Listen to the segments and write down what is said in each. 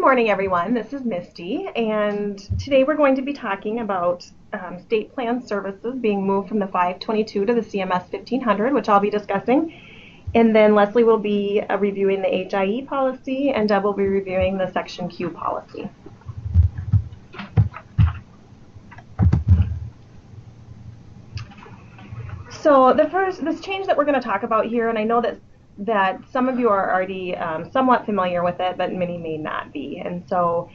morning, everyone. This is Misty, and today we're going to be talking about state plan services being moved from the 522 to the CMS 1500, which I'll be discussing. And then Leslie will be reviewing the HIE policy, and Deb will be reviewing the Section Q policy. So this change that we're going to talk about here, and I know that some of you are already somewhat familiar with it, but many may not be. And so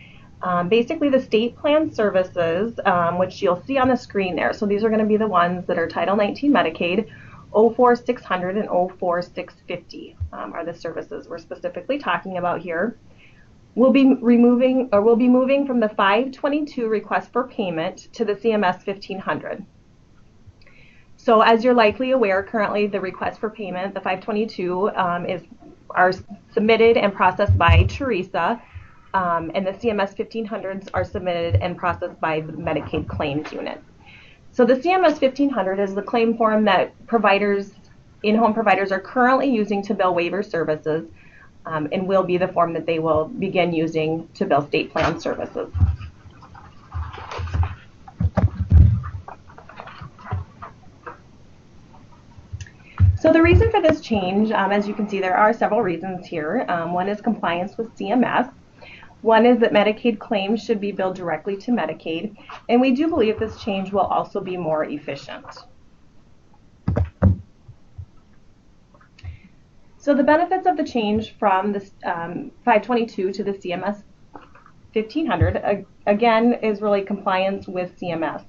basically the state plan services, which you'll see on the screen there, so these are going to be the ones that are Title 19 Medicaid, 04600 and 04650 are the services we're specifically talking about here. We'll be moving from the 522 request for payment to the CMS 1500. So as you're likely aware, currently the request for payment, the 522, are submitted and processed by Teresa, and the CMS 1500s are submitted and processed by the Medicaid claims unit. So the CMS 1500 is the claim form that in-home providers are currently using to bill waiver services, and will be the form that they will begin using to bill state plan services. So the reason for this change, as you can see, there are several reasons here. One is compliance with CMS. One is that Medicaid claims should be billed directly to Medicaid. And we do believe this change will also be more efficient. So the benefits of the change from the 522 to the CMS 1500, again, is really compliance with CMS.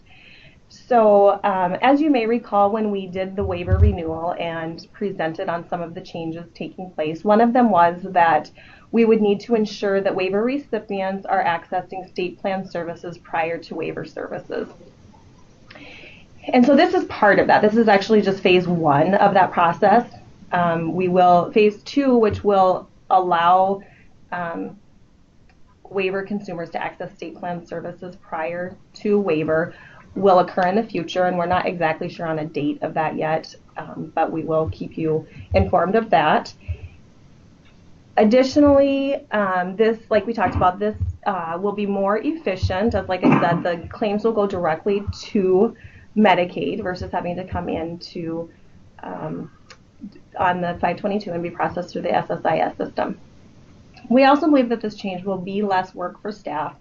So as you may recall, when we did the waiver renewal and presented on some of the changes taking place, one of them was that we would need to ensure that waiver recipients are accessing state plan services prior to waiver services. And so this is part of that. This is actually just phase one of that process. Phase two, which will allow waiver consumers to access state plan services prior to waiver, will occur in the future, and we're not exactly sure on a date of that yet, but we will keep you informed of that. Additionally, like we talked about, this will be more efficient, as like I said, the claims will go directly to Medicaid versus having to come in on the 522 and be processed through the SSIS system. We also believe that this change will be less work for staff.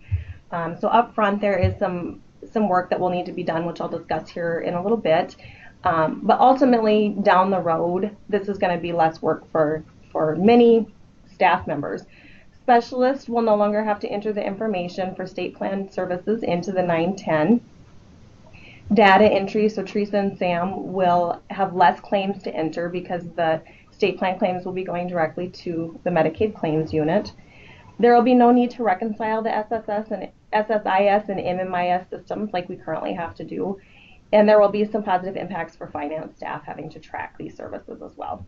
So up front there is some work that will need to be done, which I'll discuss here in a little bit. But ultimately, down the road, this is going to be less work for many staff members. Specialists will no longer have to enter the information for state plan services into the 910. Data entry, so Teresa and Sam will have less claims to enter because the state plan claims will be going directly to the Medicaid claims unit. There will be no need to reconcile the SSIS and MMIS systems like we currently have to do. And there will be some positive impacts for finance staff having to track these services as well.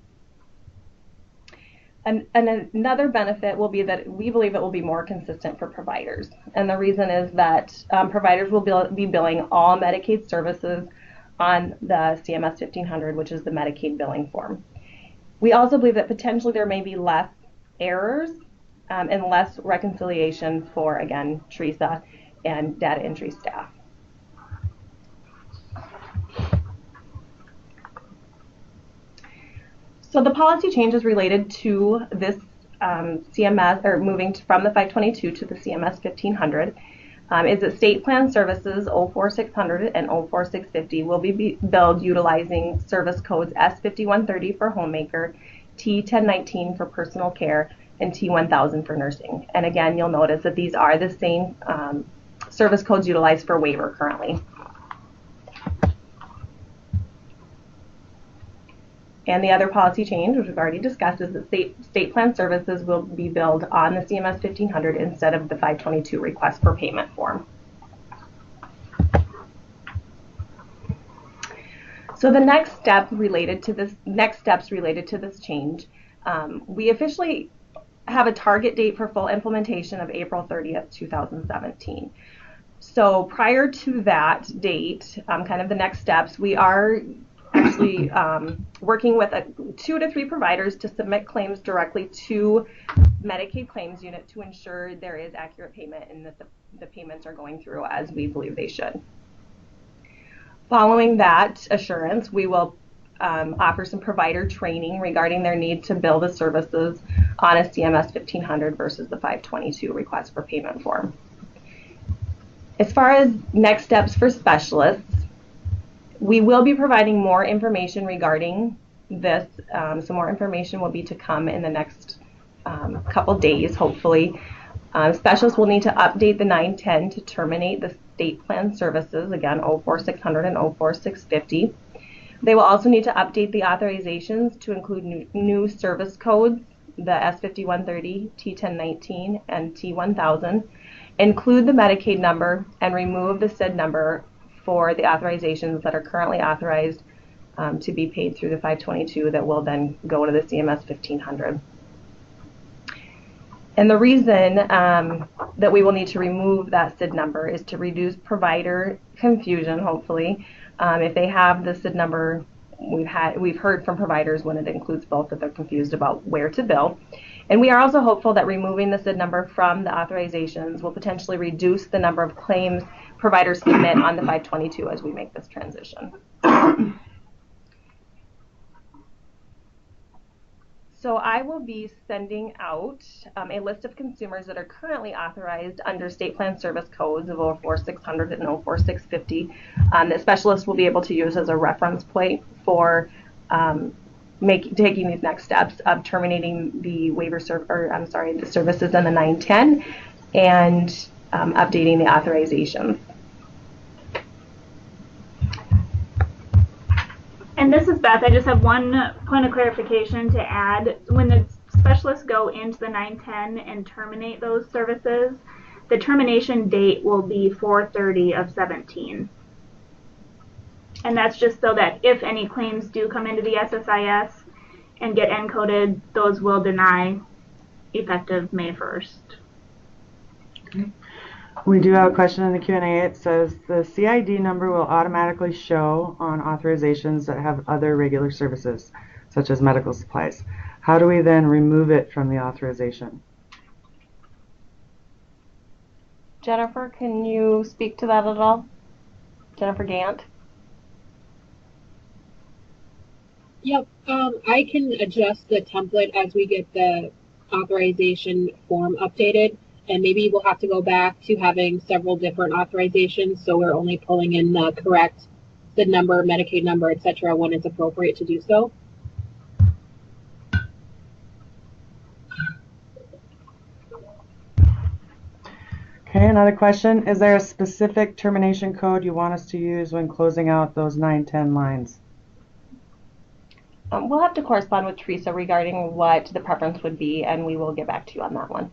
And another benefit will be that we believe it will be more consistent for providers. And the reason is that providers will be billing all Medicaid services on the CMS 1500, which is the Medicaid billing form. We also believe that potentially there may be less errors and less reconciliation for, again, Teresa and data entry staff. So the policy changes related to this CMS, or moving from the 522 to the CMS 1500, is that state plan services 04600 and 04650 will be billed utilizing service codes S5130 for homemaker, T1019 for personal care, and T1000 for nursing. And again, you'll notice that these are the same service codes utilized for waiver currently. And the other policy change, which we've already discussed, is that state plan services will be billed on the CMS 1500 instead of the 522 request for payment form. So the next steps related to this change, we officially have a target date for full implementation of April 30th, 2017. So prior to that date, kind of the next steps, we are actually working with 2 to 3 providers to submit claims directly to Medicaid claims unit to ensure there is accurate payment and that the payments are going through as we believe they should. Following that assurance, we will offer some provider training regarding their need to bill the services on a CMS 1500 versus the 522 request for payment form. As far as next steps for specialists, we will be providing more information regarding this. So more information will be to come in the next couple days, hopefully. Specialists will need to update the 910 to terminate the state plan services, again, 04600 and 04650. They will also need to update the authorizations to include new service codes, the S5130, T1019, and T1000, include the Medicaid number, and remove the SID number for the authorizations that are currently authorized to be paid through the 522 that will then go to the CMS 1500. And the reason that we will need to remove that SID number is to reduce provider confusion, hopefully. If they have the SID number, we've heard from providers when it includes both that they're confused about where to bill. And we are also hopeful that removing the SID number from the authorizations will potentially reduce the number of claims providers submit on the 522 as we make this transition. So I will be sending out a list of consumers that are currently authorized under state plan service codes of 04600 and 04650 that specialists will be able to use as a reference point for taking these next steps of terminating the the services in the 910 and updating the authorizations. And this is Beth. I just have one point of clarification to add. When the specialists go into the 910 and terminate those services, the termination date will be 4/30 of 17. And that's just so that if any claims do come into the SSIS and get encoded, those will deny effective May 1st. Okay. We do have a question in the Q&A. It says the CID number will automatically show on authorizations that have other regular services, such as medical supplies. How do we then remove it from the authorization? Jennifer, can you speak to that at all? Jennifer Gant? Yep, I can adjust the template as we get the authorization form updated. And maybe we'll have to go back to having several different authorizations, so we're only pulling in the correct SID number, Medicaid number, etc. when it's appropriate to do so. Okay, another question. Is there a specific termination code you want us to use when closing out those 910 lines? We'll have to correspond with Teresa regarding what the preference would be, and we will get back to you on that one.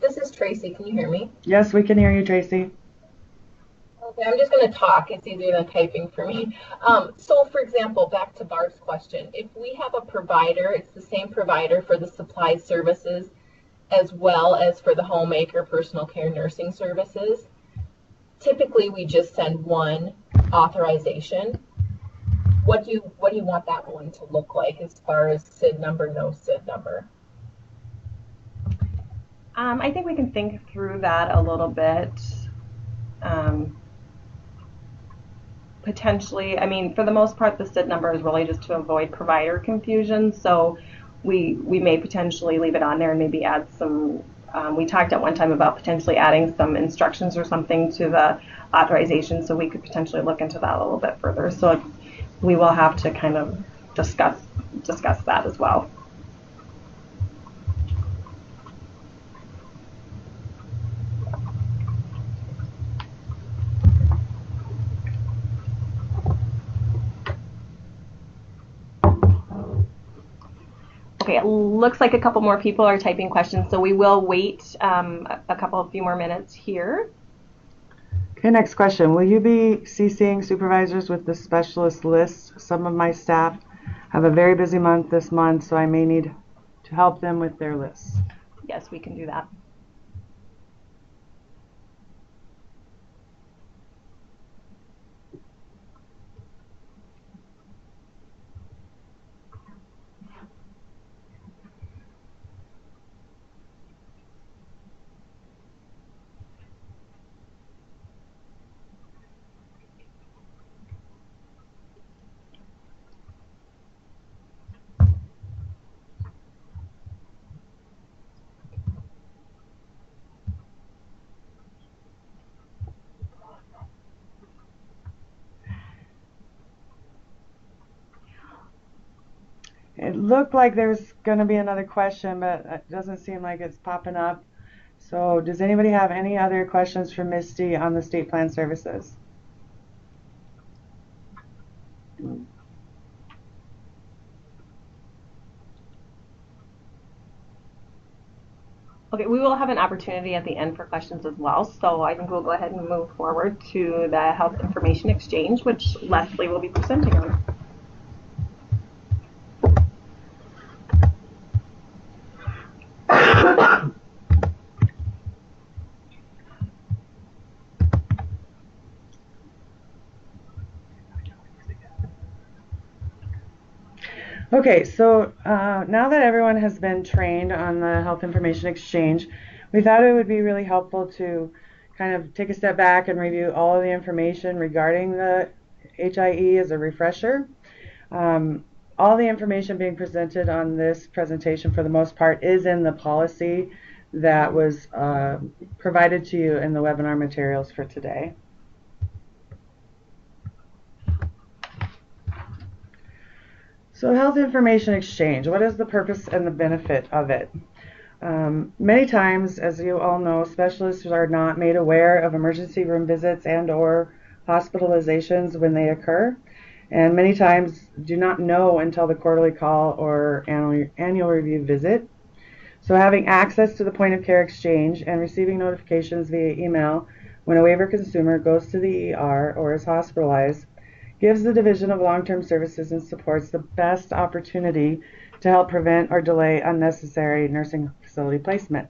This is Tracy, can you hear me? Yes, we can hear you, Tracy. Okay, I'm just going to talk. It's easier than typing for me. So, for example, back to Barb's question, if we have a provider, it's the same provider for the supply services as well as for the homemaker personal care nursing services. Typically, we just send one authorization. What do you want that one to look like as far as SID number, no SID number? I think we can think through that a little bit. Potentially, I mean, for the most part, the SID number is really just to avoid provider confusion. So we may potentially leave it on there and maybe add some, we talked at one time about potentially adding some instructions or something to the authorization. So we could potentially look into that a little bit further. So we will have to kind of discuss that as well. Okay, it looks like a couple more people are typing questions, so we will wait a few more minutes here. Okay, next question. Will you be CCing supervisors with the specialist list? Some of my staff have a very busy month this month, so I may need to help them with their lists. Yes, we can do that. It looked like there's going to be another question, but it doesn't seem like it's popping up. So does anybody have any other questions for Misty on the state plan services? Okay, we will have an opportunity at the end for questions as well, so I think we'll go ahead and move forward to the Health Information Exchange, which Leslie will be presenting on. Okay, so now that everyone has been trained on the Health Information Exchange, we thought it would be really helpful to kind of take a step back and review all of the information regarding the HIE as a refresher. All the information being presented on this presentation for the most part is in the policy that was provided to you in the webinar materials for today. So Health Information Exchange, what is the purpose and the benefit of it? Many times, as you all know, specialists are not made aware of emergency room visits and or hospitalizations when they occur, and many times do not know until the quarterly call or annual review visit. So having access to the point of care exchange and receiving notifications via email when a waiver consumer goes to the ER or is hospitalized gives the Division of Long-Term Services and Supports the best opportunity to help prevent or delay unnecessary nursing facility placement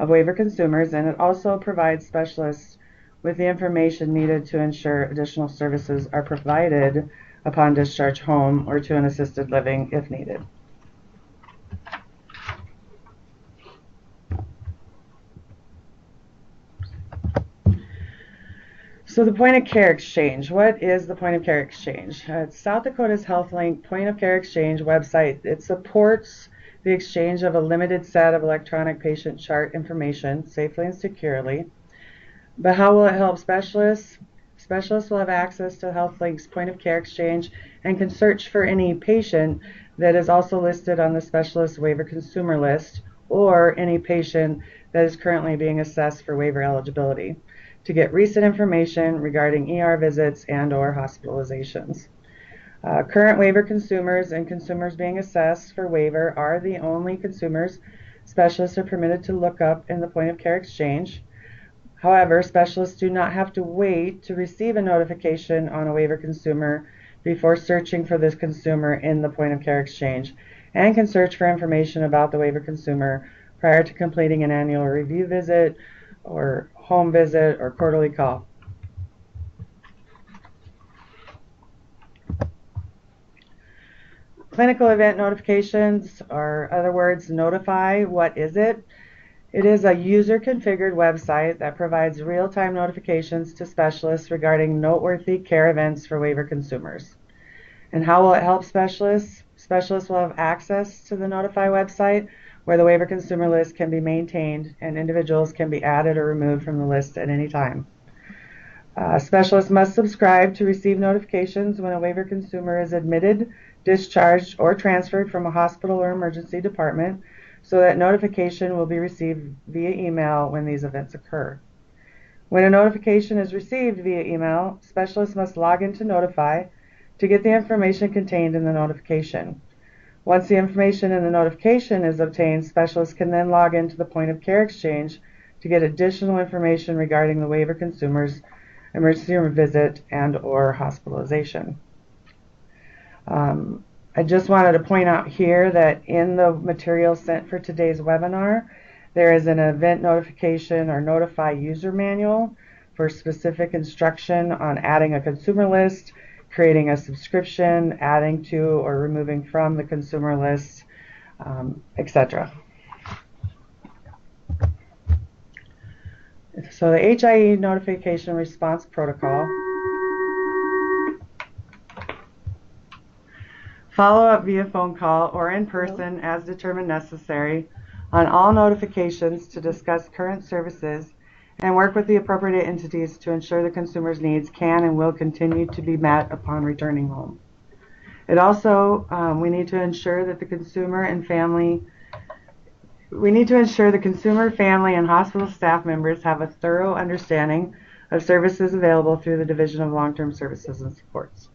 of waiver consumers, and it also provides specialists with the information needed to ensure additional services are provided upon discharge home or to an assisted living if needed. So the point of care exchange, what is the point of care exchange? It's South Dakota's HealthLink point of care exchange website. It supports the exchange of a limited set of electronic patient chart information safely and securely. But how will it help specialists? Specialists will have access to HealthLink's point of care exchange and can search for any patient that is also listed on the specialist waiver consumer list or any patient that is currently being assessed for waiver eligibility to get recent information regarding ER visits and or hospitalizations. Current waiver consumers and consumers being assessed for waiver are the only consumers specialists are permitted to look up in the point of care exchange. However, specialists do not have to wait to receive a notification on a waiver consumer before searching for this consumer in the point of care exchange, and can search for information about the waiver consumer prior to completing an annual review visit or home visit or quarterly call. Clinical event notifications, or other words, notify. What is it? It is a user-configured website that provides real-time notifications to specialists regarding noteworthy care events for waiver consumers. And how will it help specialists? Specialists will have access to the Notify website where the waiver consumer list can be maintained and individuals can be added or removed from the list at any time. Specialists must subscribe to receive notifications when a waiver consumer is admitted, discharged, or transferred from a hospital or emergency department, so that notification will be received via email when these events occur. When a notification is received via email, specialists must log into Notify to get the information contained in the notification. Once the information in the notification is obtained, specialists can then log into the point of care exchange to get additional information regarding the waiver consumers emergency room visit, and or hospitalization. I just wanted to point out here that in the material sent for today's webinar, there is an event notification or notify user manual for specific instruction on adding a consumer list, creating a subscription, adding to or removing from the consumer list, etc. So the HIE notification response protocol. Follow up via phone call or in person as determined necessary on all notifications to discuss current services and work with the appropriate entities to ensure the consumer's needs can and will continue to be met upon returning home. It also, we need to ensure the consumer, family, and hospital staff members have a thorough understanding of services available through the Division of Long-Term Services and Supports.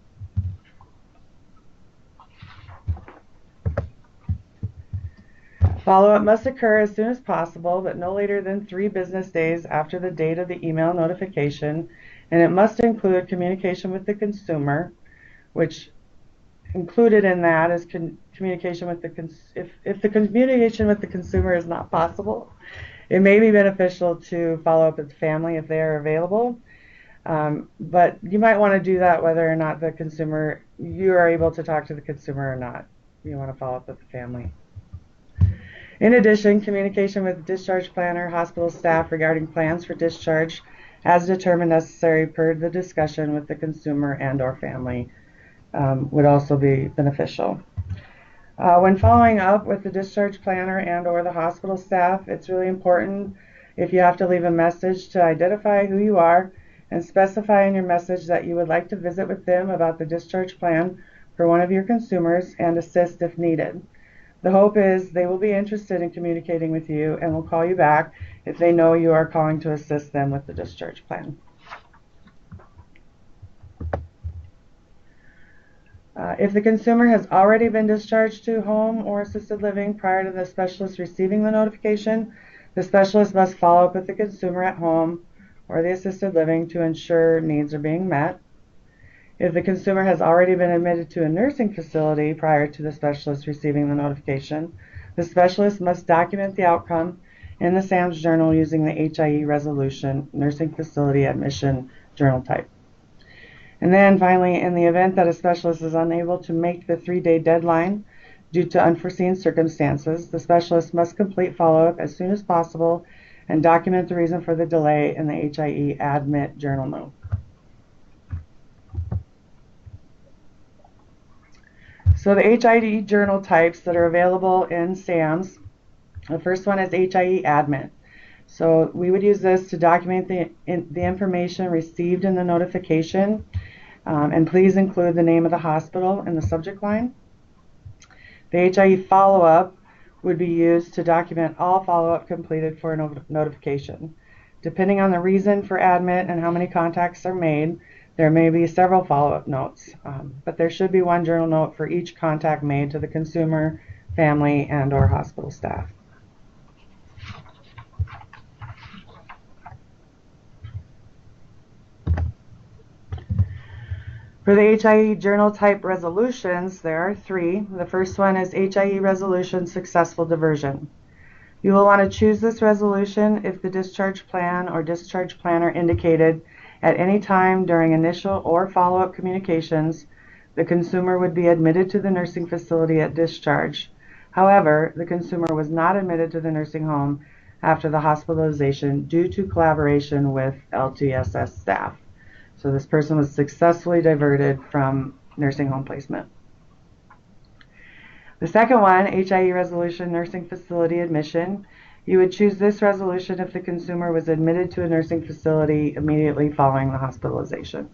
Follow-up must occur as soon as possible, but no later than 3 business days after the date of the email notification, and it must include communication with the consumer, which included in that is communication with if the communication with the consumer is not possible, it may be beneficial to follow up with the family if they are available, but you might want to do that whether or not you are able to talk to the consumer or not. You want to follow up with the family. In addition, communication with discharge planner, hospital staff regarding plans for discharge as determined necessary per the discussion with the consumer and or family would also be beneficial. When following up with the discharge planner and or the hospital staff, it's really important if you have to leave a message to identify who you are and specify in your message that you would like to visit with them about the discharge plan for one of your consumers and assist if needed. The hope is they will be interested in communicating with you and will call you back if they know you are calling to assist them with the discharge plan. If the consumer has already been discharged to home or assisted living prior to the specialist receiving the notification, the specialist must follow up with the consumer at home or the assisted living to ensure needs are being met. If the consumer has already been admitted to a nursing facility prior to the specialist receiving the notification, the specialist must document the outcome in the SAMS journal using the HIE resolution, nursing facility admission journal type. And then finally, in the event that a specialist is unable to make the 3-day deadline due to unforeseen circumstances, the specialist must complete follow-up as soon as possible and document the reason for the delay in the HIE admit journal note. So the HIE journal types that are available in SAMS, the first one is HIE admit. So we would use this to document the information received in the notification, and please include the name of the hospital in the subject line. The HIE follow-up would be used to document all follow-up completed for a notification. Depending on the reason for admit and how many contacts are made, there may be several follow-up notes, but there should be one journal note for each contact made to the consumer, family, and or hospital staff. For the HIE journal type resolutions, there are 3. The first one is HIE resolution successful diversion. You will want to choose this resolution if the discharge plan or discharge planner indicated at any time during initial or follow-up communications, the consumer would be admitted to the nursing facility at discharge. However, the consumer was not admitted to the nursing home after the hospitalization due to collaboration with LTSS staff. So this person was successfully diverted from nursing home placement. The second one, HIE resolution nursing facility admission. You would choose this resolution if the consumer was admitted to a nursing facility immediately following the hospitalization.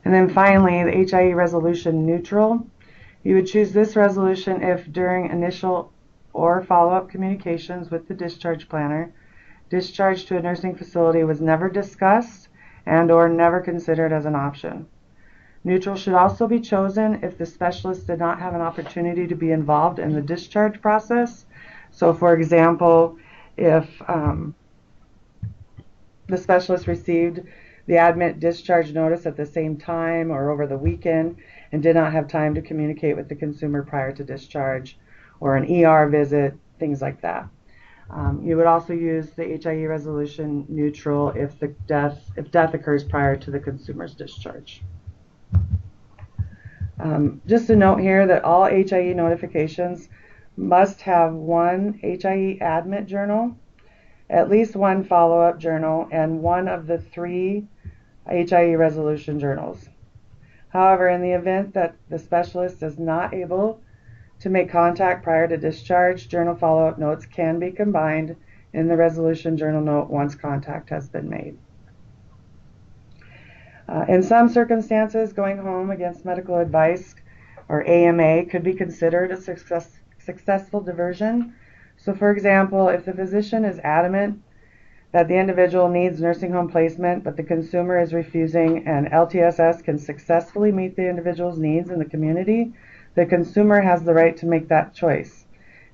And then finally, the HIE resolution neutral. You would choose this resolution if during initial or follow-up communications with the discharge planner, discharge to a nursing facility was never discussed and or never considered as an option. Neutral should also be chosen if the specialist did not have an opportunity to be involved in the discharge process. So for example, if the specialist received the admit discharge notice at the same time or over the weekend and did not have time to communicate with the consumer prior to discharge, or an ER visit, things like that. You would also use the HIE resolution neutral if death occurs prior to the consumer's discharge. Just a note here that all HIE notifications must have one HIE admit journal, at least one follow-up journal, and one of the 3 HIE resolution journals. However, in the event that the specialist is not able to make contact prior to discharge, journal follow-up notes can be combined in the resolution journal note once contact has been made. In some circumstances, going home against medical advice, or AMA, could be considered a successful diversion. So for example, if the physician is adamant that the individual needs nursing home placement, but the consumer is refusing, and LTSS can successfully meet the individual's needs in the community, the consumer has the right to make that choice.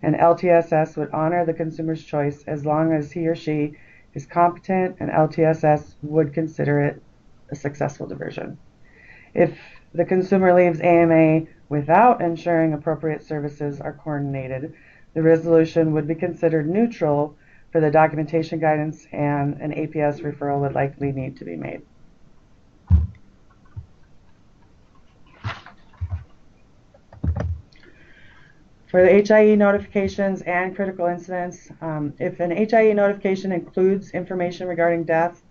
And LTSS would honor the consumer's choice as long as he or she is competent, and LTSS would consider it a successful diversion. If the consumer leaves AMA without ensuring appropriate services are coordinated, the resolution would be considered neutral for the documentation guidance, and an APS referral would likely need to be made. For the HIE notifications and critical incidents, if an HIE notification includes information regarding death,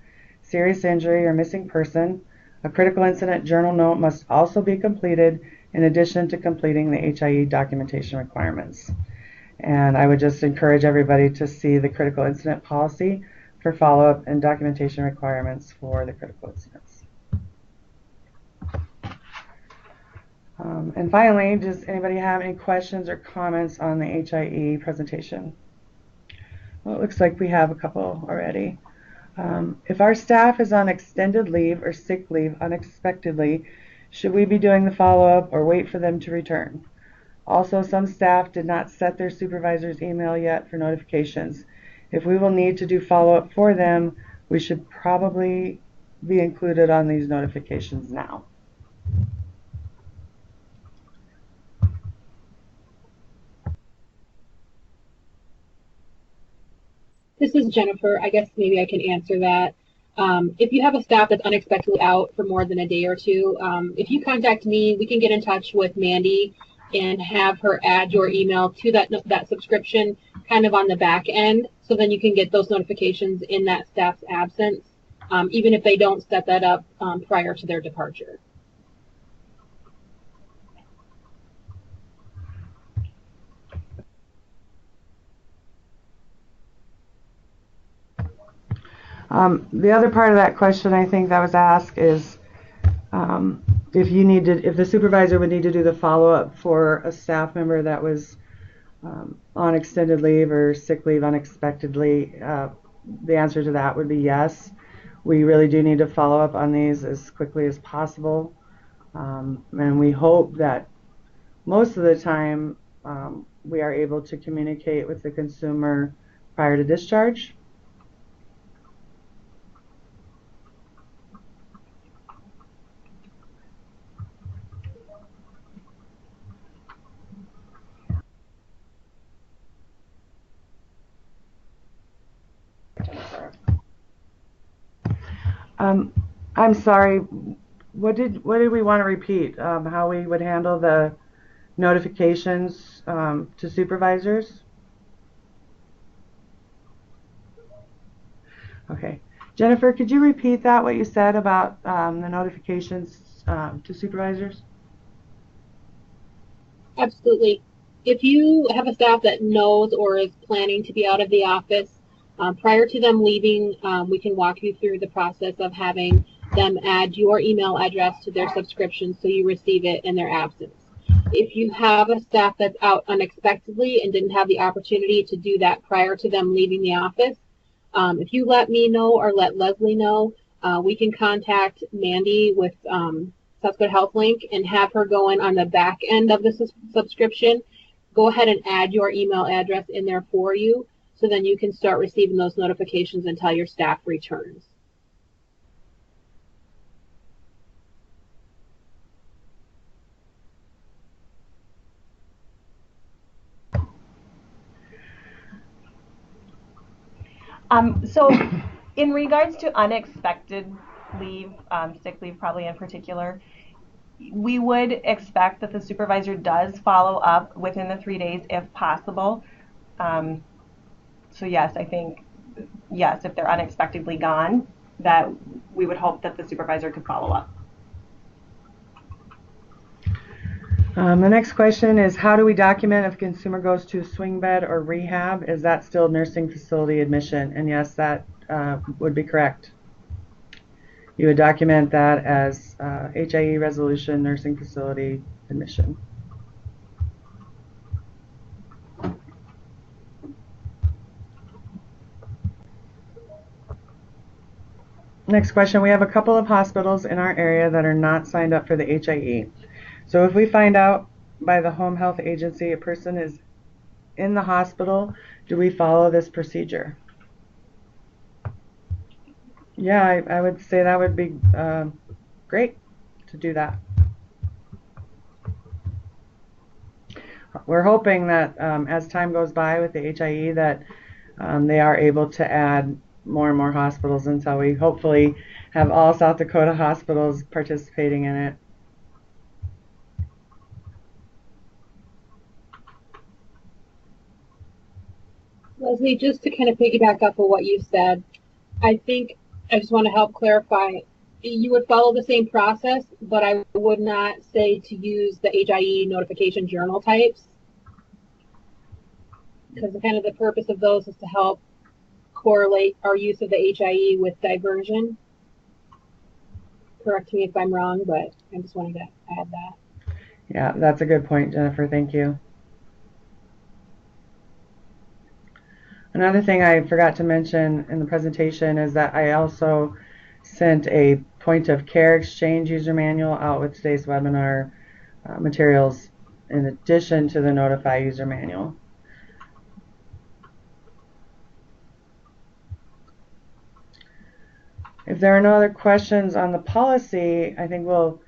serious injury, or missing person, a critical incident journal note must also be completed in addition to completing the HIE documentation requirements. And I would just encourage everybody to see the critical incident policy for follow-up and documentation requirements for the critical incidents. And finally, does anybody have any questions or comments on the HIE presentation? Well, it looks like we have a couple already. If our staff is on extended leave or sick leave unexpectedly, should we be doing the follow-up or wait for them to return? Also, some staff did not set their supervisor's email yet for notifications. If we will need to do follow-up for them, we should probably be included on these notifications now. This is Jennifer. I guess maybe I can answer that. If you have a staff that's unexpectedly out for more than a day or two, if you contact me, we can get in touch with Mandy and have her add your email to that subscription kind of on the back end, so then you can get those notifications in that staff's absence, even if they don't set that up prior to their departure. The other part of that question I think that was asked is if the supervisor would need to do the follow-up for a staff member that was on extended leave or sick leave unexpectedly. The answer to that would be yes. We really do need to follow up on these as quickly as possible, and we hope that most of the time we are able to communicate with the consumer prior to discharge. I'm sorry, what did we want to repeat? How we would handle the notifications to supervisors? Okay. Jennifer, could you repeat that, what you said about the notifications to supervisors? Absolutely. If you have a staff that knows or is planning to be out of the office, prior to them leaving, we can walk you through the process of having them add your email address to their subscription so you receive it in their absence. If you have a staff that's out unexpectedly and didn't have the opportunity to do that prior to them leaving the office, if you let me know or let Leslie know, we can contact Mandy with South Dakota Health Link and have her go in on the back end of the subscription. Go ahead and add your email address in there for you, so then you can start receiving those notifications until your staff returns. So in regards to unexpected leave, sick leave probably in particular, we would expect that the supervisor does follow up within the 3 days if possible. So yes, I think, yes, if they're unexpectedly gone, that we would hope that the supervisor could follow up. The next question is, how do we document if a consumer goes to a swing bed or rehab? Is that still nursing facility admission? And yes, that would be correct. You would document that as HIE resolution, nursing facility admission. Next question, we have a couple of hospitals in our area that are not signed up for the HIE. So if we find out by the home health agency a person is in the hospital, do we follow this procedure? Yeah, I would say that would be great to do that. We're hoping that as time goes by with the HIE that they are able to add more and more hospitals until we hopefully have all South Dakota hospitals participating in it. Leslie, just to kind of piggyback up on what you said, I think I just want to help clarify. You would follow the same process, but I would not say to use the HIE notification journal types, because kind of the purpose of those is to help correlate our use of the HIE with diversion. Correct me if I'm wrong, but I just wanted to add that. Yeah, that's a good point, Jennifer. Thank you. Another thing I forgot to mention in the presentation is that I also sent a point of care exchange user manual out with today's webinar materials in addition to the notify user manual. If there are no other questions on the policy, I think we'll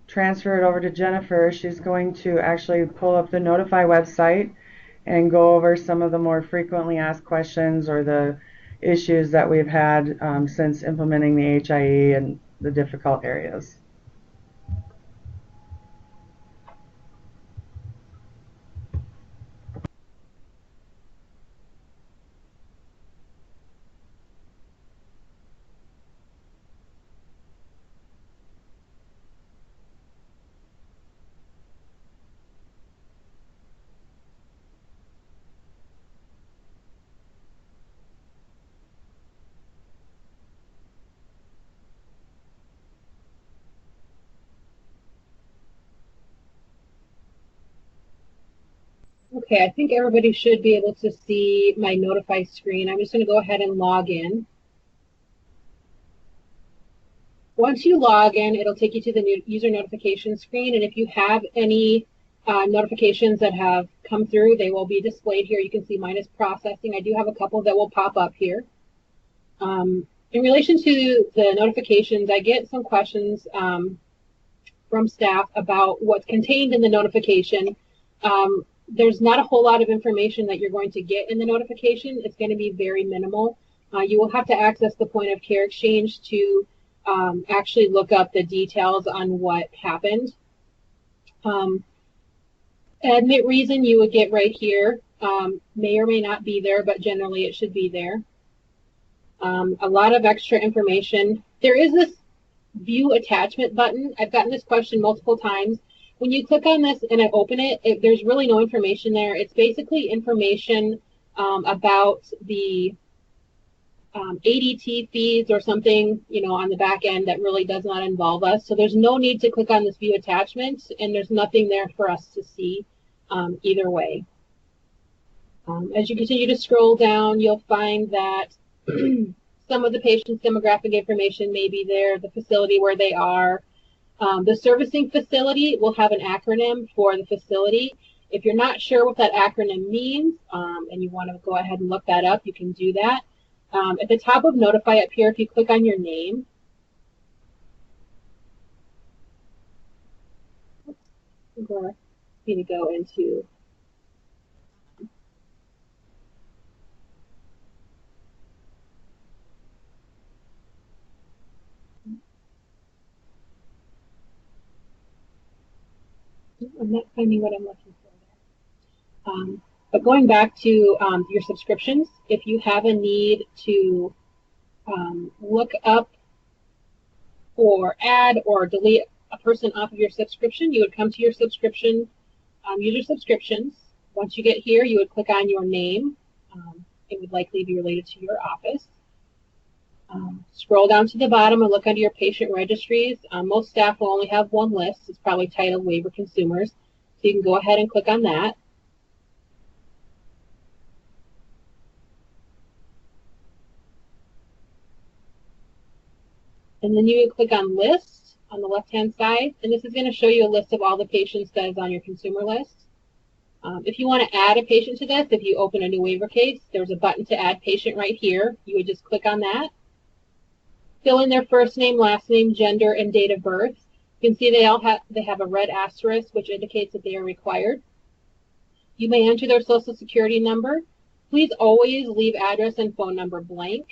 transfer it over to Jennifer. She's going to actually pull up the Notify website and go over some of the more frequently asked questions or the issues that we've had since implementing the HIE and the difficult areas. Okay, I think everybody should be able to see my Notify screen. I'm just going to go ahead and log in. Once you log in, it'll take you to the user notification screen, and if you have any notifications that have come through, they will be displayed here. You can see mine is processing. I do have a couple that will pop up here. In relation to the notifications, I get some questions from staff about what's contained in the notification. There's not a whole lot of information that you're going to get in the notification. It's going to be very minimal. You will have to access the point of care exchange to actually look up the details on what happened. Admit reason you would get right here. May or may not be there, but generally it should be there. A lot of extra information. There is this view attachment button. I've gotten this question multiple times. When you click on this and I open it, there's really no information there. It's basically information about the ADT feeds or something, you know, on the back end that really does not involve us. So there's no need to click on this view attachment, and there's nothing there for us to see either way. As you continue to scroll down, you'll find that some of the patient's demographic information may be there, the facility where they are. The servicing facility will have an acronym for the facility. If you're not sure what that acronym means and you want to go ahead and look that up, you can do that. At the top of Notify up here, if you click on your name, I'm going to go into I'm not finding what I'm looking for there. But going back to your subscriptions, if you have a need to look up or add or delete a person off of your subscription, you would come to your subscription, user subscriptions. Once you get here, you would click on your name. It would likely be related to your office. Scroll down to the bottom and look under your patient registries. Most staff will only have one list. It's probably titled Waiver Consumers. So you can go ahead and click on that. And then you would click on List on the left-hand side. And this is going to show you a list of all the patients that is on your consumer list. If you want to add a patient to this, if you open a new waiver case, there's a button to add patient right here. You would just click on that. Fill in their first name, last name, gender, and date of birth. You can see they have a red asterisk, which indicates that they are required. You may enter their social security number. Please always leave address and phone number blank.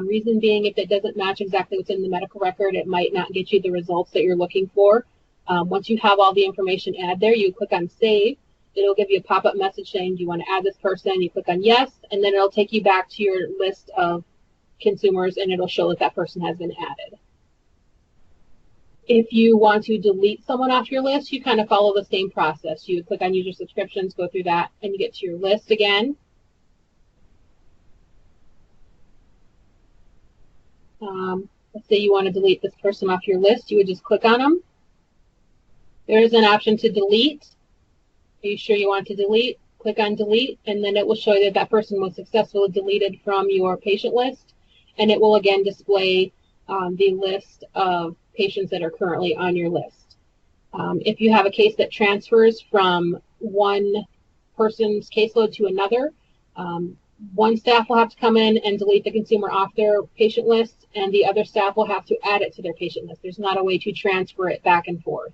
Reason being, if it doesn't match exactly what's in the medical record, it might not get you the results that you're looking for. Once you have all the information added there, you click on Save. It'll give you a pop-up message saying, do you want to add this person? You click on Yes, and then it'll take you back to your list of consumers, and it'll show that that person has been added. If you want to delete someone off your list, you kind of follow the same process. You click on User Subscriptions, go through that, and you get to your list again. Let's say you want to delete this person off your list, you would just click on them. There is an option to delete. Are you sure you want to delete? Click on Delete, and then it will show you that that person was successfully deleted from your patient list, and it will again display the list of patients that are currently on your list. If you have a case that transfers from one person's caseload to another, one staff will have to come in and delete the consumer off their patient list, and the other staff will have to add it to their patient list. There's not a way to transfer it back and forth.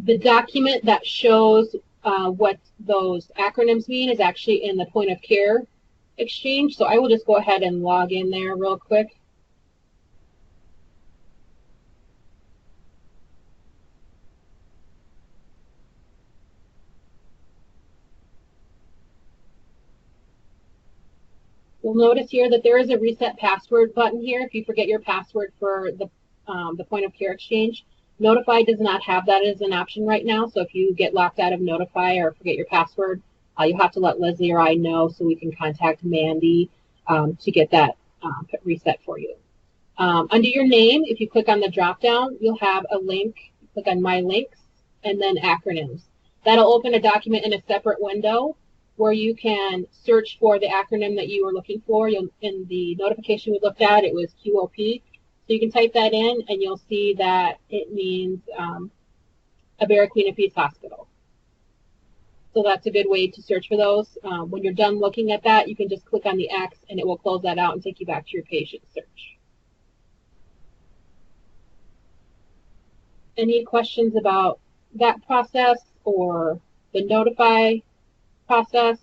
The document that shows what those acronyms mean is actually in the point of care exchange. So I will just go ahead and log in there real quick. You'll notice here that there is a reset password button here if you forget your password for the point of care exchange. Notify does not have that as an option right now, so if you get locked out of Notify or forget your password, you have to let Leslie or I know so we can contact Mandy to get that reset for you. Under your name, if you click on the drop down, you'll have a link. Click on My Links and then Acronyms. That'll open a document in a separate window where you can search for the acronym that you were looking for. In the notification we looked at, it was QOP. So you can type that in and you'll see that it means a Barry Queen of Peace Hospital. So that's a good way to search for those. When you're done looking at that, you can just click on the X and it will close that out and take you back to your patient search. Any questions about that process or the Notify process?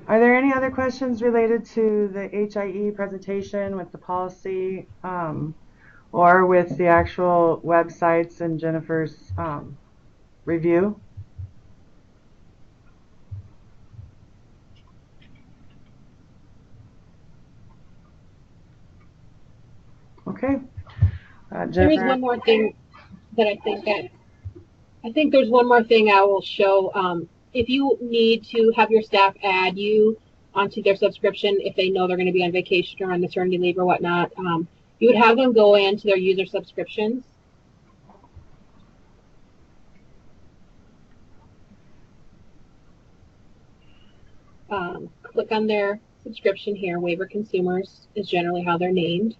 Are there any other questions related to the HIE presentation with the policy or with the actual websites and Jennifer's review? Okay. There is one more thing that I think there's one more thing I will show. If you need to have your staff add you onto their subscription, if they know they're going to be on vacation or on maternity leave or whatnot, you would have them go into their user subscriptions. Click on their subscription here. Waiver consumers is generally how they're named.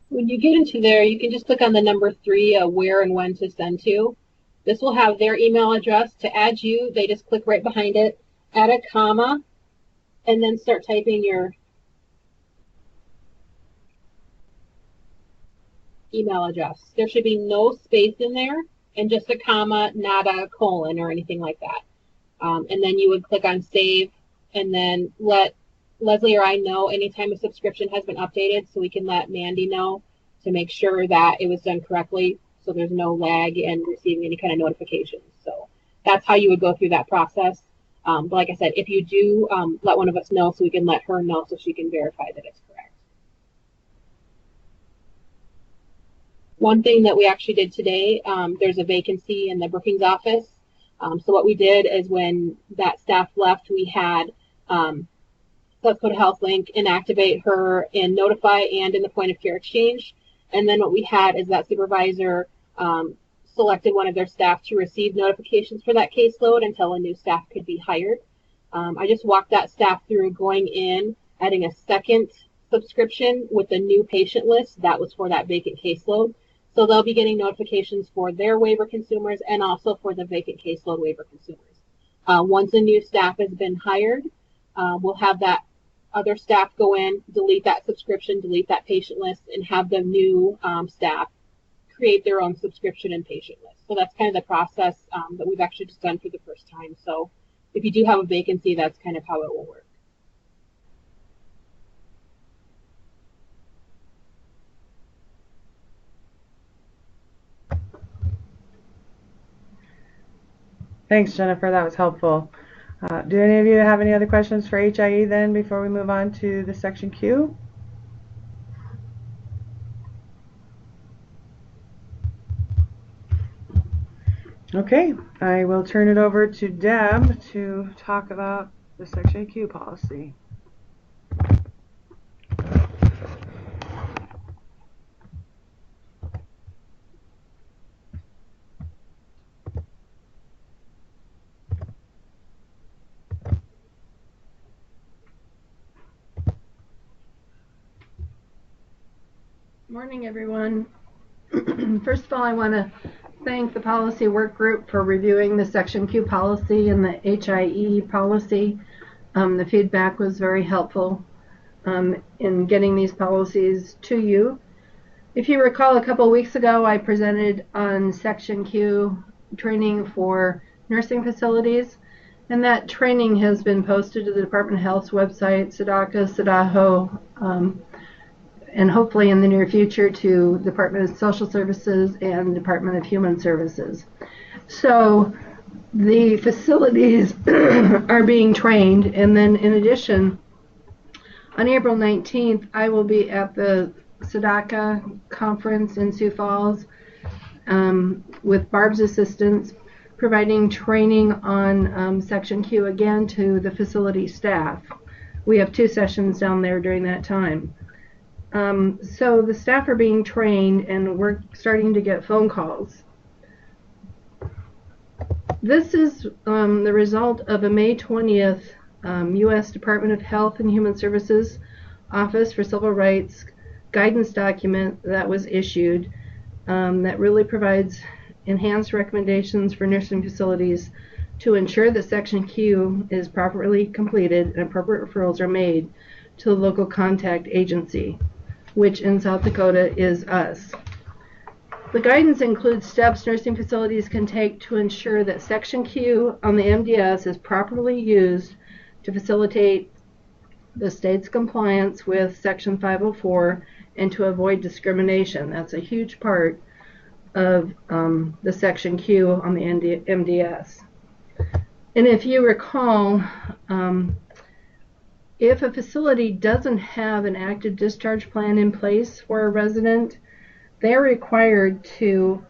When you get into there, you can just click on the number 3, where and when to send to. This will have their email address. To add you, they just click right behind it, add a comma, and then start typing your email address. There should be no space in there, and just a comma, not a colon or anything like that. And then you would click on save, and then let Leslie or I know anytime a subscription has been updated, so we can let Mandy know to make sure that it was done correctly, so there's no lag in receiving any kind of notifications. So that's how you would go through that process. But like I said, if you do, let one of us know so we can let her know so she can verify that it's correct. One thing that we actually did today, there's a vacancy in the bookings office. So what we did is when that staff left, we had Let's Go to Health Link inactivate her in Notify and in the point of care exchange. And then what we had is that supervisor selected one of their staff to receive notifications for that caseload until a new staff could be hired. I just walked that staff through going in, adding a second subscription with the new patient list. That was for that vacant caseload. So they'll be getting notifications for their waiver consumers and also for the vacant caseload waiver consumers. Once a new staff has been hired, we'll have that other staff go in, delete that subscription, delete that patient list, and have the new staff create their own subscription and patient list. So that's kind of the process that we've actually just done for the first time. So if you do have a vacancy, that's kind of how it will work. Thanks, Jennifer. That was helpful. Do any of you have any other questions for HIE then before we move on to the section Q? Okay, I will turn it over to Deb to talk about the section Q policy. Morning, everyone. First of all, I want to thank the policy work group for reviewing the section Q policy and the HIE policy. The feedback was very helpful in getting these policies to you. If you recall, a couple weeks ago I presented on section Q training for nursing facilities, and that training has been posted to the Department of Health's website, SEDACA, SEDAHO, and hopefully in the near future to Department of Social Services and Department of Human Services. So the facilities are being trained, and then in addition, on April 19th, I will be at the SEDACA conference in Sioux Falls with Barb's assistance, providing training on Section Q again to the facility staff. We have 2 sessions down there during that time. So the staff are being trained, and we're starting to get phone calls. This is the result of a May 20th U.S. Department of Health and Human Services Office for Civil Rights guidance document that was issued that really provides enhanced recommendations for nursing facilities to ensure that Section Q is properly completed and appropriate referrals are made to the local contact agency, which in South Dakota is us. The guidance includes steps nursing facilities can take to ensure that Section Q on the MDS is properly used to facilitate the state's compliance with Section 504 and to avoid discrimination. That's a huge part of the Section Q on the MDS. And if you recall, if a facility doesn't have an active discharge plan in place for a resident, they're required to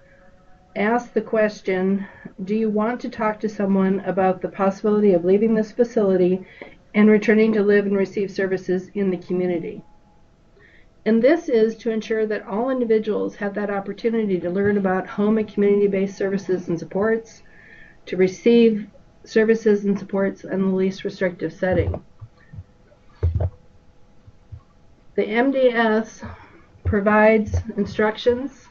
ask the question, do you want to talk to someone about the possibility of leaving this facility and returning to live and receive services in the community? And this is to ensure that all individuals have that opportunity to learn about home and community-based services and supports, to receive services and supports in the least restrictive setting. The MDS provides instructions,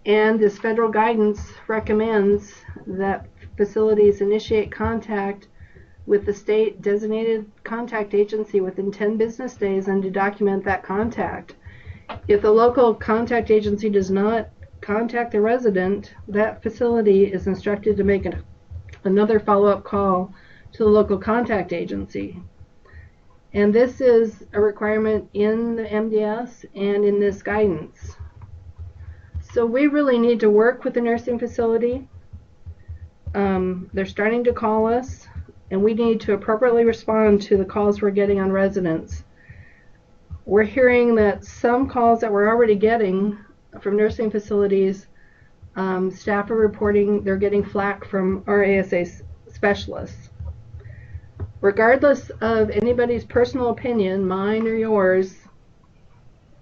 and this federal guidance recommends that facilities initiate contact with the state designated contact agency within 10 business days and to document that contact. If the local contact agency does not contact the resident, that facility is instructed to make another follow-up call to the local contact agency. And this is a requirement in the MDS and in this guidance. So we really need to work with the nursing facility. They're starting to call us, and we need to appropriately respond to the calls we're getting on residents. We're hearing that some calls that we're already getting from nursing facilities, staff are reporting they're getting flack from our ASA specialists. Regardless of anybody's personal opinion, mine or yours,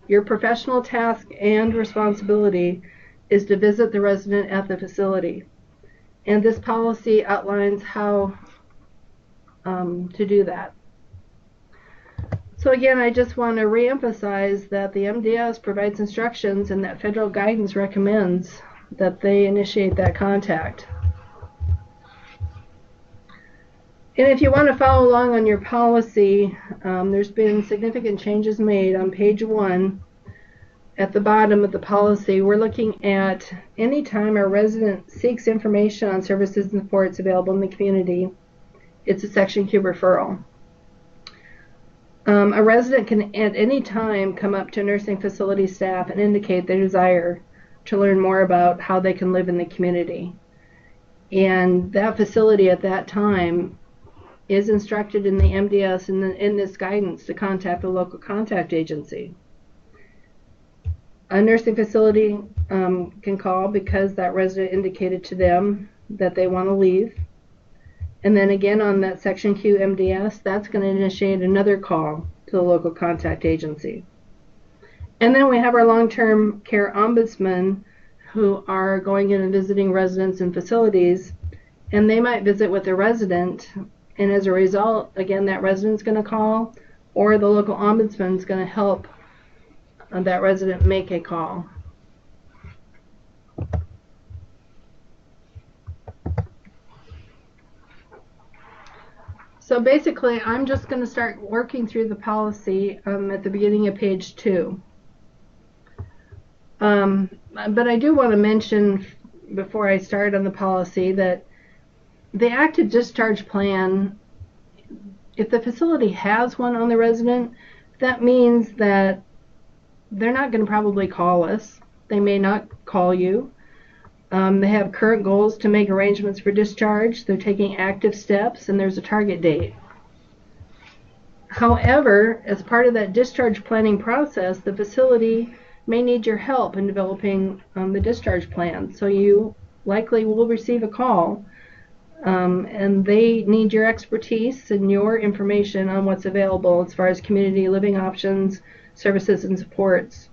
your professional task and responsibility is to visit the resident at the facility. And this policy outlines how to do that. So again, I just want to reemphasize that the MDS provides instructions and that federal guidance recommends that they initiate that contact. And if you want to follow along on your policy, there's been significant changes made on page 1. At the bottom of the policy, we're looking at any time a resident seeks information on services and supports available in the community, it's a Section Q referral. A resident can at any time come up to nursing facility staff and indicate their desire to learn more about how they can live in the community. And that facility at that time is instructed in the MDS and in this guidance to contact the local contact agency. A nursing facility can call because that resident indicated to them that they want to leave. And then again on that Section Q MDS, that's going to initiate another call to the local contact agency. And then we have our long-term care ombudsmen who are going in and visiting residents and facilities, and they might visit with a resident, and as a result, again, that resident's going to call, or the local ombudsman is going to help that resident make a call. So basically, I'm just going to start working through the policy at the beginning of page 2. But I do want to mention before I start on the policy that the active discharge plan, if the facility has one on the resident, that means that they're not going to probably call us. They may not call you. They have current goals to make arrangements for discharge. They're taking active steps, and there's a target date. However, as part of that discharge planning process, the facility may need your help in developing the discharge plan. So you likely will receive a call, and they need your expertise and your information on what's available as far as community living options, services, and supports,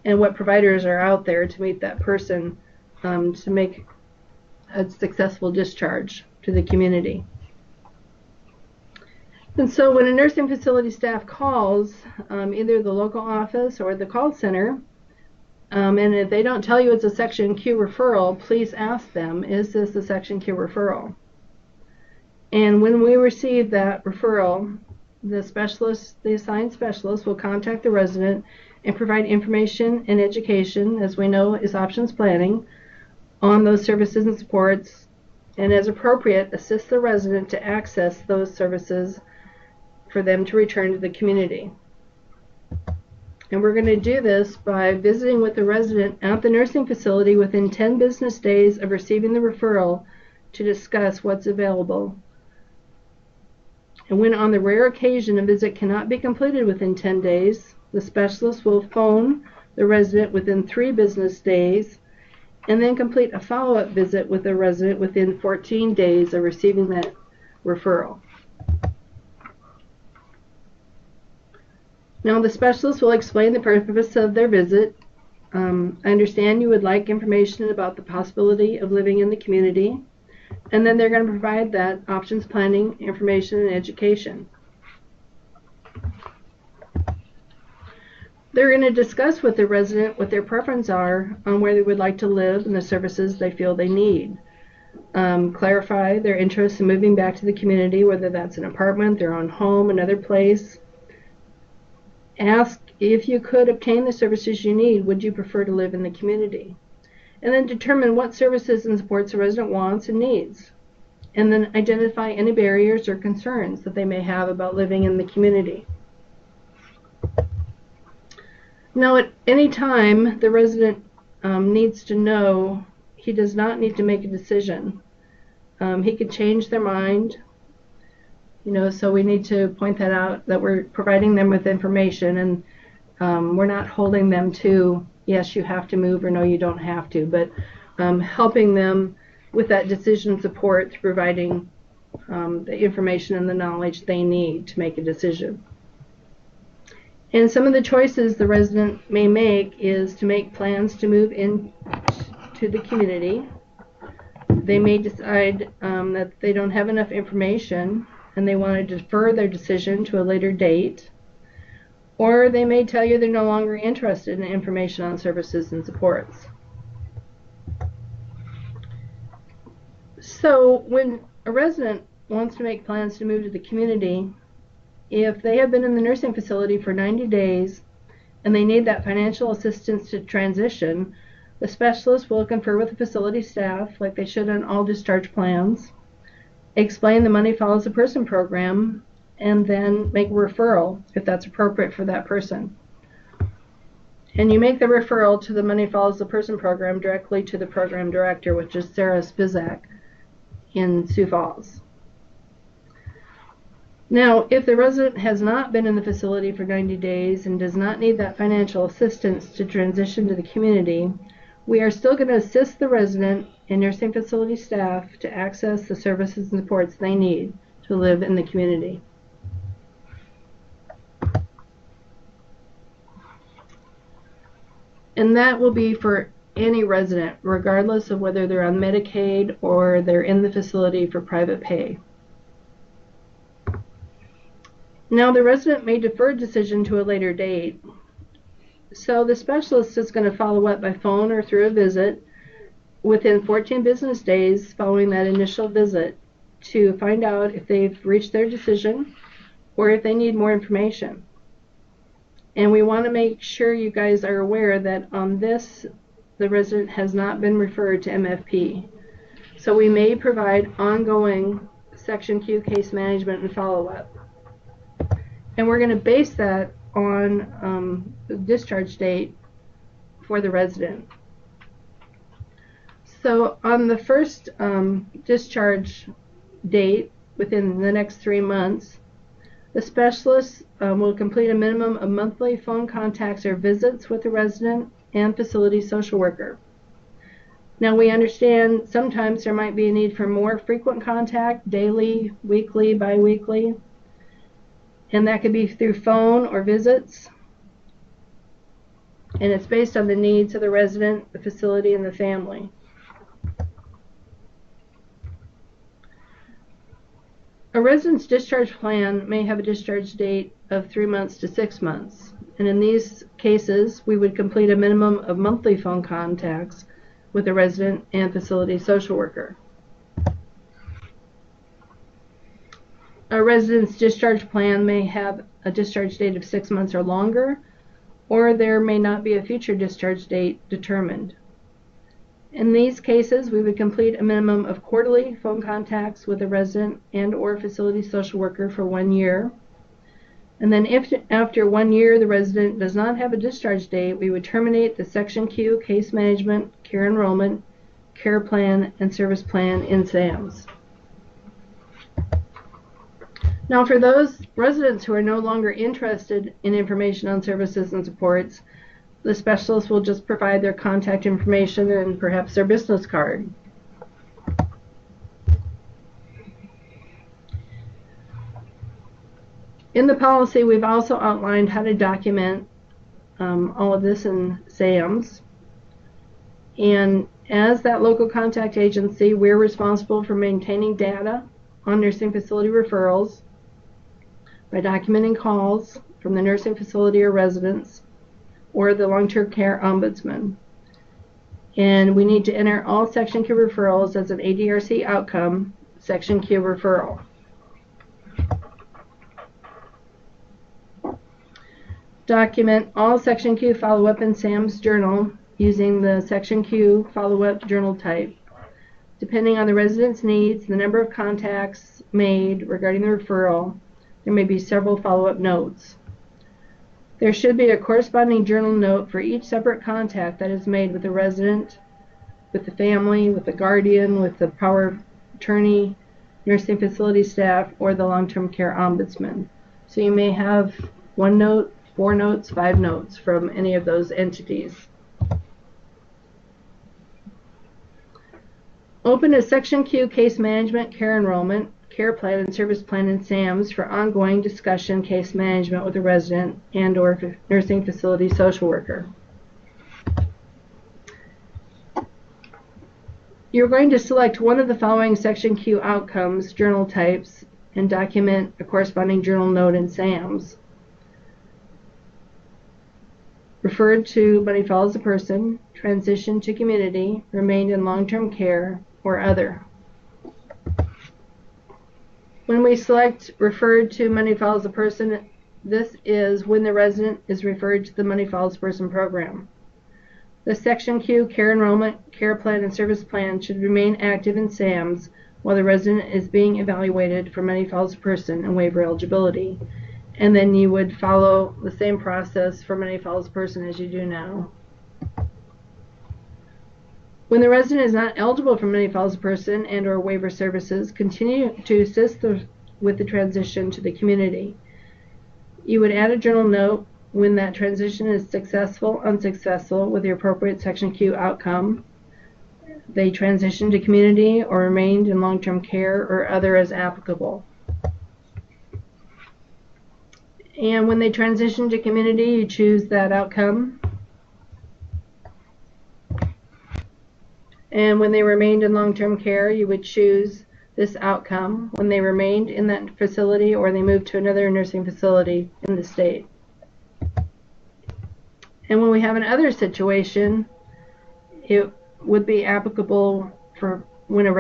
and what providers are out there to meet that person to make a successful discharge to the community. And so when a nursing facility staff calls either the local office or the call center, and if they don't tell you it's a Section Q referral, please ask them, is this a Section Q referral? And when we receive that referral, the assigned specialist will contact the resident and provide information and education, as we know is options planning, on those services and supports, and as appropriate, assist the resident to access those services for them to return to the community. And we're going to do this by visiting with the resident at the nursing facility within 10 business days of receiving the referral to discuss what's available. And when on the rare occasion a visit cannot be completed within 10 days, the specialist will phone the resident within 3 business days and then complete a follow-up visit with the resident within 14 days of receiving that referral. Now the specialist will explain the purpose of their visit. I understand you would like information about the possibility of living in the community, and then they're going to provide that options planning, information, and education. They're going to discuss with the resident what their preferences are on where they would like to live and the services they feel they need. Clarify their interest in moving back to the community, whether that's an apartment, their own home, another place. Ask if you could obtain the services you need, would you prefer to live in the community? And then determine what services and supports the resident wants and needs. And then identify any barriers or concerns that they may have about living in the community. Now, at any time, the resident needs to know he does not need to make a decision. He could change their mind, so we need to point that out, that we're providing them with information, and we're not holding them to, yes, you have to move, or no, you don't have to, but helping them with that decision support through providing the information and the knowledge they need to make a decision. And some of the choices the resident may make is to make plans to move into the community. They may decide that they don't have enough information and they want to defer their decision to a later date. Or they may tell you they're no longer interested in information on services and supports. So when a resident wants to make plans to move to the community, if they have been in the nursing facility for 90 days and they need that financial assistance to transition, the specialist will confer with the facility staff, like they should on all discharge plans, explain the Money Follows the Person program, and then make a referral if that's appropriate for that person. And you make the referral to the Money Follows the Person program directly to the program director, which is Sarah Spizak in Sioux Falls. Now, if the resident has not been in the facility for 90 days and does not need that financial assistance to transition to the community, we are still going to assist the resident and nursing facility staff to access the services and supports they need to live in the community. And that will be for any resident, regardless of whether they're on Medicaid or they're in the facility for private pay. Now, the resident may defer a decision to a later date. So the specialist is going to follow up by phone or through a visit within 14 business days following that initial visit to find out if they've reached their decision or if they need more information. And we want to make sure you guys are aware that on this, the resident has not been referred to MFP. So we may provide ongoing Section Q case management and follow-up. And we're going to base that on the discharge date for the resident. So on the first discharge date, within the next 3 months, the specialist will complete a minimum of monthly phone contacts or visits with the resident and facility social worker. Now, we understand sometimes there might be a need for more frequent contact, daily, weekly, bi-weekly, and that could be through phone or visits. And it's based on the needs of the resident, the facility, and the family. A resident's discharge plan may have a discharge date of 3 months to 6 months. And in these cases, we would complete a minimum of monthly phone contacts with the resident and facility social worker. A resident's discharge plan may have a discharge date of 6 months or longer, or there may not be a future discharge date determined. In these cases, we would complete a minimum of quarterly phone contacts with a resident and or facility social worker for 1 year. And then if after 1 year the resident does not have a discharge date, we would terminate the Section Q case management, care enrollment, care plan, and service plan in SAMS. Now, for those residents who are no longer interested in information on services and supports, the specialist will just provide their contact information and perhaps their business card. In the policy, we've also outlined how to document all of this in SAMs. And as that local contact agency, we're responsible for maintaining data on nursing facility referrals by documenting calls from the nursing facility or residents or the long-term care ombudsman. And we need to enter all Section Q referrals as an ADRC outcome, Section Q referral. Document all Section Q follow-up in SAM's journal using the Section Q follow-up journal type. Depending on the resident's needs, the number of contacts made regarding the referral, there may be several follow-up notes. There should be a corresponding journal note for each separate contact that is made with the resident, with the family, with the guardian, with the power of attorney, nursing facility staff, or the long-term care ombudsman. So you may have 1 note, 4 notes, 5 notes from any of those entities. Open a Section Q case management, care enrollment, care plan, and service plan in SAMs for ongoing discussion case management with a resident and/or nursing facility social worker. You're going to select one of the following Section Q outcomes, journal types, and document a corresponding journal note in SAMs. Referred to money follows the person, transitioned to community, remained in long-term care, or other. When we select referred to money follows the person, this is when the resident is referred to the money follows the person program. The Section Q care enrollment, care plan, and service plan should remain active in SAMs while the resident is being evaluated for money follows the person and waiver eligibility. And then you would follow the same process for money follows the person as you do now. When the resident is not eligible for money follows the person and or waiver services, continue to assist with the transition to the community. You would add a journal note when that transition is successful, unsuccessful with the appropriate Section Q outcome. They transitioned to community or remained in long-term care or other as applicable. And when they transition to community, you choose that outcome. And when they remained in long-term care, you would choose this outcome when they remained in that facility or they moved to another nursing facility in the state. And when we have another situation, it would be applicable for when a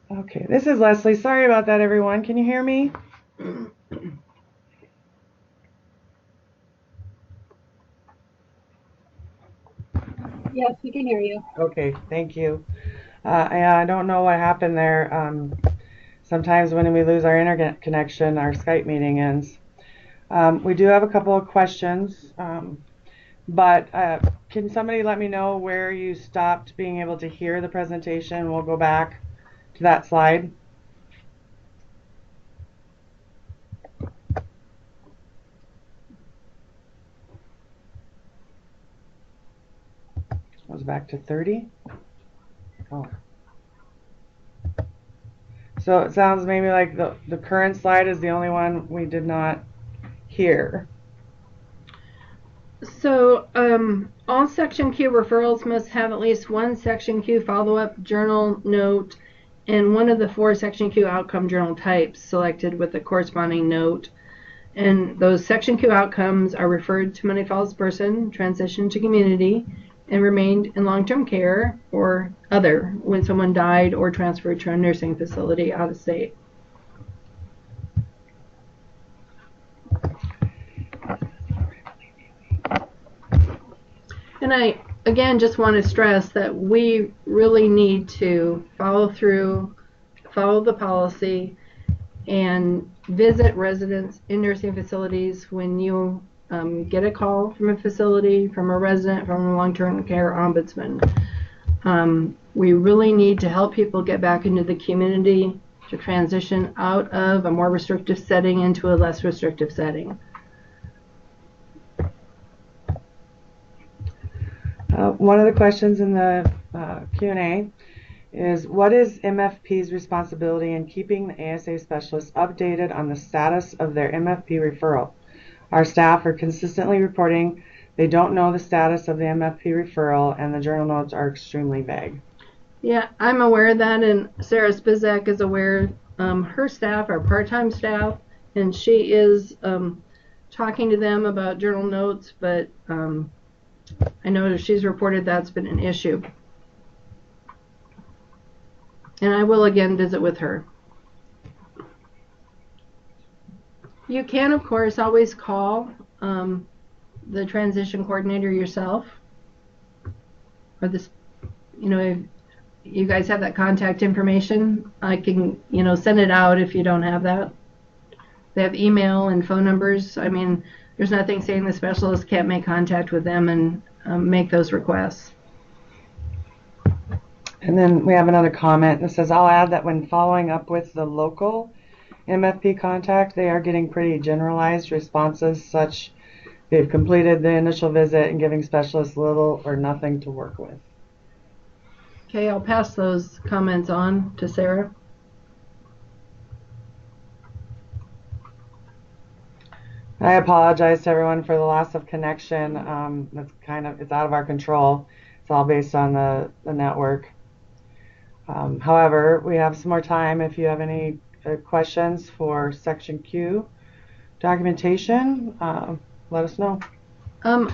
Okay, this is Leslie. Sorry about that, everyone. Can you hear me? Yes, we can hear you. Okay, thank you. I don't know what happened there. Sometimes when we lose our internet connection, our Skype meeting ends. We do have a couple of questions, but can somebody let me know where you stopped being able to hear the presentation? We'll go back to that slide. Goes back to 30. Oh. So it sounds maybe like the current slide is the only one we did not hear. So all Section Q referrals must have at least one Section Q follow-up journal note and one of the 4 Section Q outcome journal types selected with a corresponding note. And those Section Q outcomes are referred to Money Falls person, transitioned to community, and remained in long-term care or other when someone died or transferred to a nursing facility out of state. And I, again, just want to stress that we really need to follow the policy, and visit residents in nursing facilities when you get a call from a facility, from a resident, from a long-term care ombudsman. We really need to help people get back into the community to transition out of a more restrictive setting into a less restrictive setting. One of the questions in the Q&A is, what is MFP's responsibility in keeping the ASA specialists updated on the status of their MFP referral? Our staff are consistently reporting they don't know the status of the MFP referral, and the journal notes are extremely vague. Yeah, I'm aware of that, and Sarah Spizak is aware. Her staff are part-time staff, and she is talking to them about journal notes, but I know that she's reported that's been an issue. And I will again visit with her. You can, of course, always call the transition coordinator yourself, or this, if you guys have that contact information, I can, send it out if you don't have that. They have email and phone numbers. I mean, there's nothing saying the specialist can't make contact with them and make those requests. And then we have another comment that says, I'll add that when following up with the local MFP contact, they are getting pretty generalized responses, such they've completed the initial visit and giving specialists little or nothing to work with. Okay, I'll pass those comments on to Sarah. I apologize to everyone for the loss of connection. It's out of our control. It's all based on the network. However, we have some more time. If you have any questions for Section Q documentation, let us know.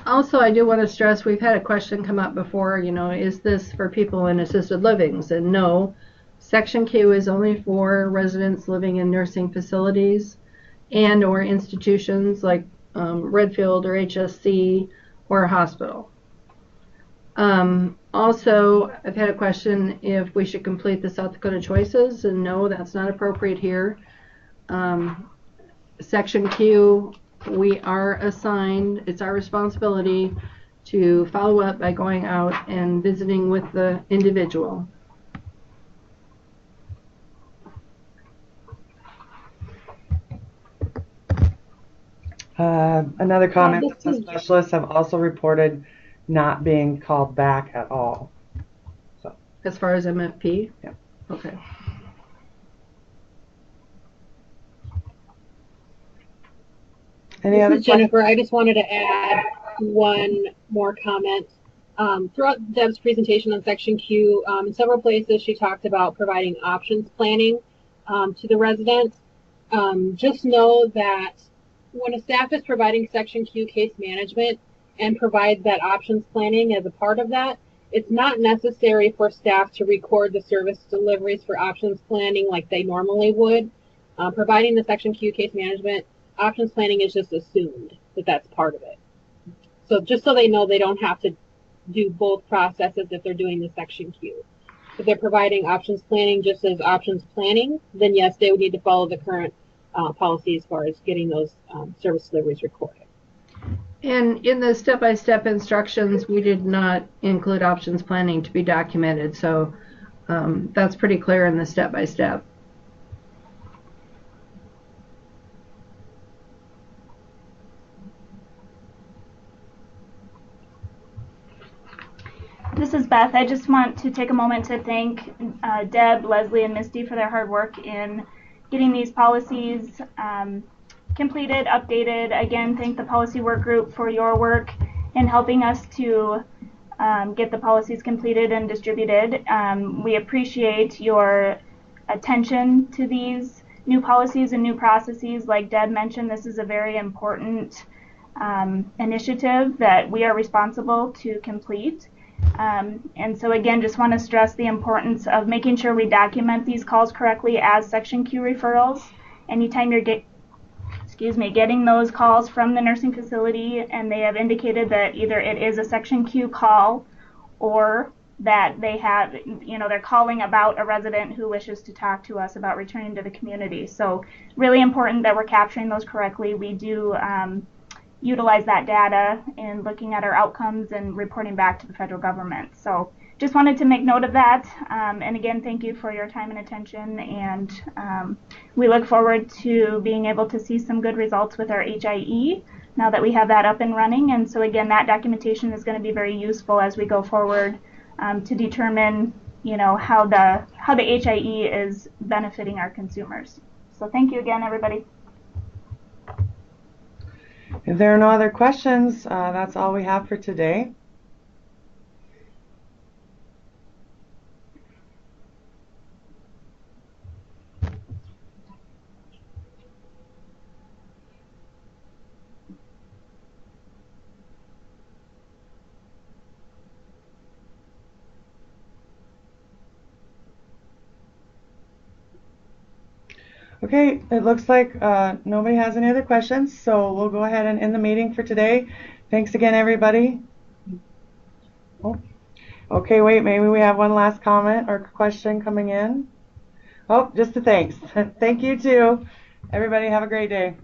Also, I do want to stress, we've had a question come up before, is this for people in assisted livings? And no, Section Q is only for residents living in nursing facilities and or institutions like Redfield or HSC or a hospital. Also, I've had a question if we should complete the South Dakota choices, and no, that's not appropriate here. Section Q, we are assigned, it's our responsibility to follow up by going out and visiting with the individual. Another comment, some specialists have also reported not being called back at all. So, as far as MFP? Yeah. Okay. This is Jennifer. I just wanted to add one more comment. Throughout Deb's presentation on Section Q, in several places she talked about providing options planning to the residents. Just know that when a staff is providing Section Q case management and provides that options planning as a part of that, It's not necessary for staff to record the service deliveries for options planning like they normally would. Providing the Section Q case management, options planning is just assumed that that's part of it. So just so they know, they don't have to do both processes if they're doing the Section Q. If they're providing options planning just as options planning, then yes, they would need to follow the current policy as far as getting those service deliveries recorded. And in the step-by-step instructions, we did not include options planning to be documented, so that's pretty clear in the step-by-step. This is Beth. I just want to take a moment to thank Deb, Leslie, and Misty for their hard work in getting these policies completed, updated. Again, thank the policy work group for your work in helping us to get the policies completed and distributed. We appreciate your attention to these new policies and new processes. Like Deb mentioned, this is a very important initiative that we are responsible to complete. And so again, just want to stress the importance of making sure we document these calls correctly as Section Q referrals. Anytime you're getting those calls from the nursing facility and they have indicated that either it is a Section Q call or that they have, they're calling about a resident who wishes to talk to us about returning to the community. So really important that we're capturing those correctly. We do utilize that data in looking at our outcomes and reporting back to the federal government. So just wanted to make note of that. And again, thank you for your time and attention. And we look forward to being able to see some good results with our HIE now that we have that up and running. And so again, that documentation is going to be very useful as we go forward to determine, how the HIE is benefiting our consumers. So thank you again, everybody. If there are no other questions, that's all we have for today. Okay, it looks like nobody has any other questions, so we'll go ahead and end the meeting for today. Thanks again, everybody. Oh, okay, wait, maybe we have one last comment or question coming in. Oh, just a thanks. Thank you too. Everybody have a great day.